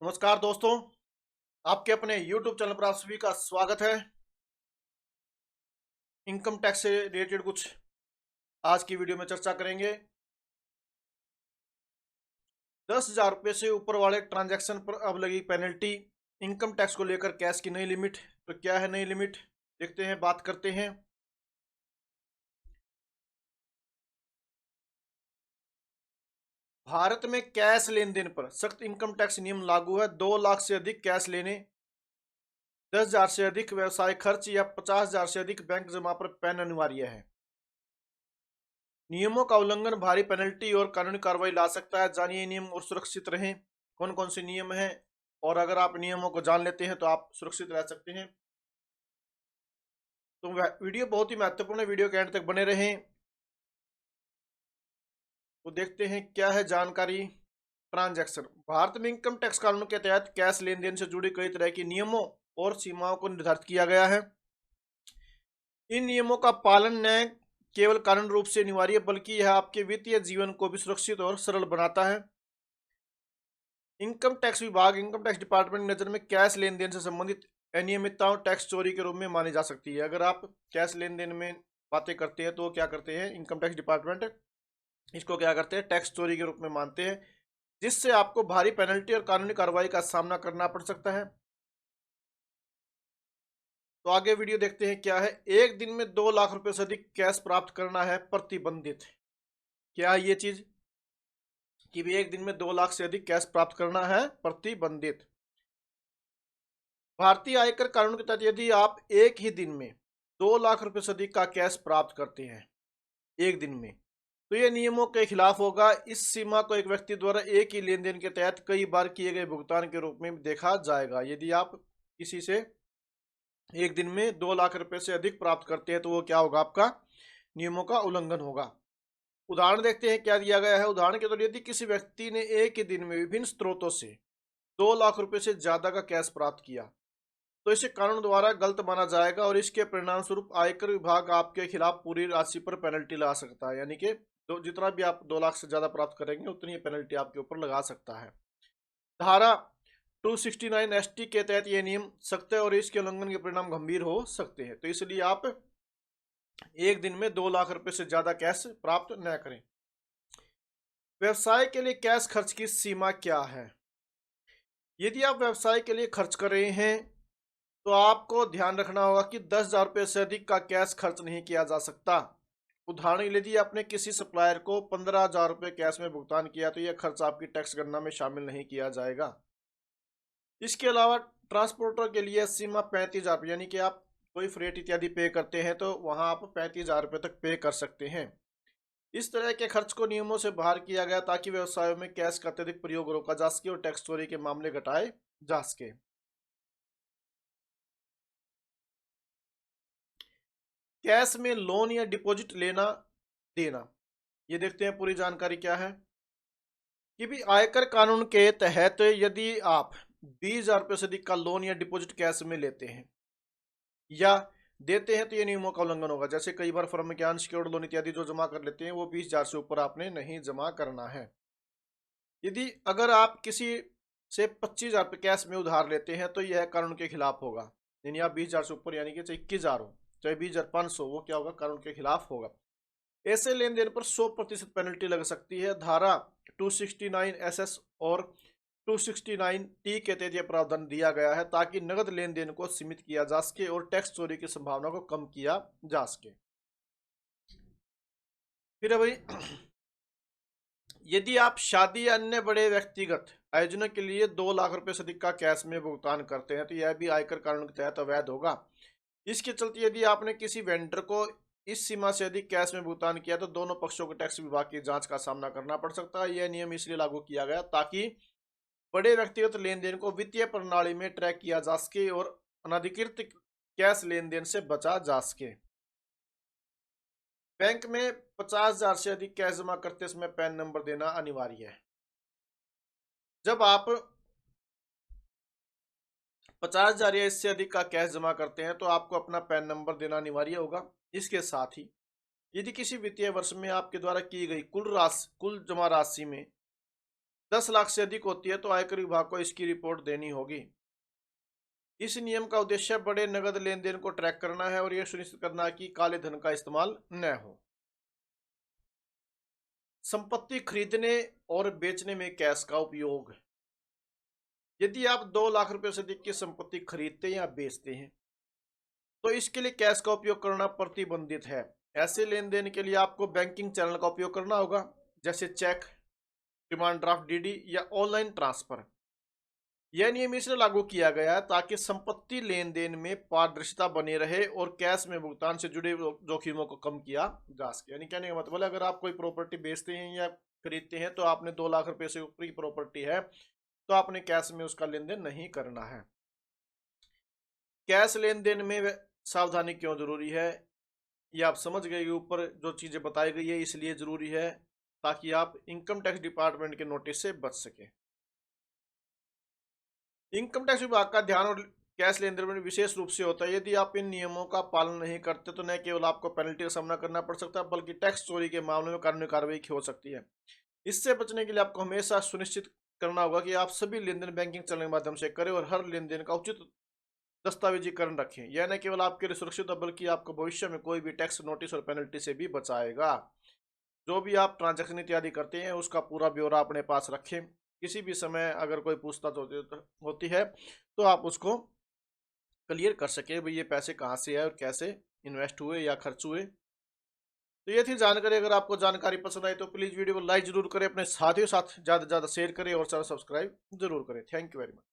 नमस्कार दोस्तों, आपके अपने YouTube चैनल पर आप सभी का स्वागत है। इनकम टैक्स से रिलेटेड कुछ आज की वीडियो में चर्चा करेंगे। 10,000 रुपये से ऊपर वाले ट्रांजैक्शन पर अब लगी पेनल्टी। इनकम टैक्स को लेकर कैश की नई लिमिट। तो क्या है नई लिमिट, देखते हैं, बात करते हैं। भारत में कैश लेन देन पर सख्त इनकम टैक्स नियम लागू है। 2 लाख से अधिक कैश लेने, 10,000 से अधिक व्यवसाय खर्च या 50,000 से अधिक बैंक जमा पर पैन अनिवार्य है। नियमों का उल्लंघन भारी पेनल्टी और कानूनी कार्रवाई ला सकता है। जानिए नियम और सुरक्षित रहें। कौन कौन से नियम हैं, और अगर आप नियमों को जान लेते हैं तो आप सुरक्षित रह सकते हैं। तो वीडियो बहुत ही महत्वपूर्ण है, वीडियो के एंड तक बने रहें। तो देखते हैं क्या है जानकारी। ट्रांजैक्शन, भारत में इनकम टैक्स कानून के तहत कैश लेन देन से जुड़ी कई तरह के नियमों और सीमाओं को निर्धारित किया गया है। इन नियमों का पालन न केवल कानूनी रूप से अनिवार्य बल्कि यह आपके वित्तीय जीवन को भी सुरक्षित और सरल बनाता है। इनकम टैक्स विभाग, इनकम टैक्स डिपार्टमेंट की नज़र में कैश लेन देन से संबंधित अनियमितताओं टैक्स चोरी के रूप में मानी जा सकती है। अगर आप कैश लेन देन में बातें करते हैं तो क्या करते हैं, इनकम टैक्स डिपार्टमेंट इसको क्या करते हैं, टैक्स चोरी के रूप में मानते हैं, जिससे आपको भारी पेनल्टी और कानूनी कार्रवाई का सामना करना पड़ सकता है। तो आगे वीडियो देखते हैं क्या है। एक दिन में 2 लाख रुपए से अधिक कैश प्राप्त करना है प्रतिबंधित। क्या है ये चीज कि भी एक दिन में 2 लाख से अधिक कैश प्राप्त करना है प्रतिबंधित। भारतीय आयकर कानून के तहत यदि आप एक ही दिन में 2 लाख रुपए से अधिक का कैश प्राप्त करते हैं एक दिन में, तो यह नियमों के खिलाफ होगा। इस सीमा को एक व्यक्ति द्वारा एक ही लेन देन के तहत कई बार किए गए भुगतान के रूप में देखा जाएगा। यदि आप किसी से एक दिन में 2 लाख रुपए से अधिक प्राप्त करते हैं तो वो क्या होगा, आपका नियमों का उल्लंघन होगा। उदाहरण देखते हैं क्या दिया गया है। उदाहरण के तौर यदि किसी व्यक्ति ने एक ही दिन में विभिन्न स्रोतों से 2 लाख रुपए से ज्यादा का कैश प्राप्त किया तो इसे कानून द्वारा गलत माना जाएगा और इसके परिणाम स्वरूप आयकर विभाग आपके खिलाफ पूरी राशि पर पेनल्टी लगा सकता है। यानी कि जितना भी आप 2 लाख से ज्यादा प्राप्त करेंगे उतनी पेनल्टी आपके ऊपर लगा सकता है। धारा 269 एसटी के तहत ये नियम सख्त है और इसके उल्लंघन के परिणाम गंभीर हो सकते हैं। तो इसलिए आप एक दिन में 2 लाख रुपए से ज्यादा कैश प्राप्त न करें। व्यवसाय के लिए कैश खर्च की सीमा क्या है। यदि आप व्यवसाय के लिए खर्च कर रहे हैं तो आपको ध्यान रखना होगा कि 10,000 रुपये से अधिक का कैश खर्च नहीं किया जा सकता। उदाहरण यदि आपने किसी सप्लायर को 15,000 रुपये कैश में भुगतान किया तो यह खर्च आपकी टैक्स गणना में शामिल नहीं किया जाएगा। इसके अलावा ट्रांसपोर्टर के लिए सीमा 35,000 यानी कि आप कोई फ्रेट इत्यादि पे करते हैं तो वहां आप 35,000 रुपये तक पे कर सकते हैं। इस तरह के खर्च को नियमों से बाहर किया गया ताकि व्यवसायों में कैश का अत्यधिक प्रयोग रोका जा सके और टैक्स चोरी के मामले घटाए जा सके। कैश में लोन या डिपॉजिट लेना देना, ये देखते हैं पूरी जानकारी क्या है। कि भी आयकर कानून के तहत यदि आप 20,000 रुपये से अधिक का लोन या डिपॉजिट कैश में लेते हैं या देते हैं तो ये नियमों का उल्लंघन होगा। जैसे कई बार फर्म के अनसिक्योर्ड लोन इत्यादि जो जमा कर लेते हैं वो 20,000 से ऊपर आपने नहीं जमा करना है। यदि अगर आप किसी से 25,000 रुपये कैश में उधार लेते हैं तो यह कानून के खिलाफ होगा। यानी आप 20,000 से ऊपर, यानी कि चाहे 21,000 हो चाहे 20,500, वो क्या होगा, कानून के खिलाफ होगा। ऐसे लेन देन पर 100% पेनल्टी लग सकती है। धारा 269 एसएस और 269 टी के तहत यह प्रावधान दिया गया है ताकि नगद लेन देन को सीमित किया जा सके और टैक्स चोरी की संभावना को कम किया जा सके। फिर भाई यदि आप शादी या अन्य बड़े व्यक्तिगत आयोजनों के लिए 2 लाख रुपए से अधिक का कैश में भुगतान करते हैं तो यह भी आयकर कानून के तहत अवैध होगा। इसके चलते यदि आपने किसी वेंडर को इस सीमा से अधिक कैश में भुगतान किया तो दोनों पक्षों को टैक्स विभाग की जांच का सामना करना पड़ सकता है। यह नियम इसलिए लागू किया गया ताकि बड़े व्यक्तिगत लेन देन को वित्तीय प्रणाली में ट्रैक किया जा सके और अनधिकृत कैश लेन देन से बचा जा सके। बैंक में 50,000 से अधिक कैश जमा करते समय पैन नंबर देना अनिवार्य है। जब आप 50,000 या इससे अधिक का कैश जमा करते हैं तो आपको अपना पैन नंबर देना अनिवार्य होगा। इसके साथ ही यदि किसी वित्तीय वर्ष में आपके द्वारा की गई कुल जमा राशि में 10 लाख से अधिक होती है तो आयकर विभाग को इसकी रिपोर्ट देनी होगी। इस नियम का उद्देश्य बड़े नकद लेन देन को ट्रैक करना है और यह सुनिश्चित करना कि काले धन का इस्तेमाल न हो। संपत्ति खरीदने और बेचने में कैश का उपयोग। यदि आप 2 लाख रुपए से अधिक की संपत्ति खरीदते या बेचते हैं तो इसके लिए कैश का उपयोग करना प्रतिबंधित है। ऐसे लेन देन के लिए आपको बैंकिंग चैनल का उपयोग करना होगा, जैसे चेक, डिमांड ड्राफ्ट, डीडी या ऑनलाइन ट्रांसफर। यह नियम इसलिए लागू किया गया है ताकि संपत्ति लेन देन में पारदर्शिता बनी रहे और कैश में भुगतान से जुड़े जोखिमों को कम किया जा सके। यानी कहने का मतलब है, अगर आप कोई प्रॉपर्टी बेचते हैं या खरीदते हैं तो आपने 2 लाख रुपए से ऊपर की प्रॉपर्टी है तो आपने कैश में उसका लेन देन नहीं करना है। कैश लेन देन में सावधानी क्यों जरूरी है, ये आप समझ गए। ऊपर जो चीजें बताई गई है इसलिए जरूरी है ताकि आप इनकम टैक्स डिपार्टमेंट के नोटिस से बच सके। इनकम टैक्स विभाग का ध्यान और कैश लेन देन में विशेष रूप से होता है। यदि आप इन नियमों का पालन नहीं करते तो न केवल आपको पेनल्टी का सामना करना पड़ सकता है बल्कि टैक्स चोरी के मामले में कानूनी कार्रवाई हो सकती है। इससे बचने के लिए आपको हमेशा सुनिश्चित करना होगा कि आप सभी लेन देन बैंकिंग चैनल के माध्यम से करें और हर लेन देन का उचित दस्तावेजीकरण रखें। यह न केवल आपके लिए सुरक्षित है बल्कि आपको भविष्य में कोई भी टैक्स नोटिस और पेनल्टी से भी बचाएगा। जो भी आप ट्रांजैक्शन इत्यादि करते हैं उसका पूरा ब्यौरा अपने पास रखें। किसी भी समय अगर कोई पूछताछ होती है तो आप उसको क्लियर कर सके, भाई ये पैसे कहाँ से आए और कैसे इन्वेस्ट हुए या खर्च हुए। तो ये थी जानकारी। अगर आपको जानकारी पसंद आई तो प्लीज़ वीडियो को लाइक जरूर करें, अपने साथियों के साथ ज़्यादा से ज़्यादा शेयर करें और चैनल सब्सक्राइब जरूर करें। Thank you very much.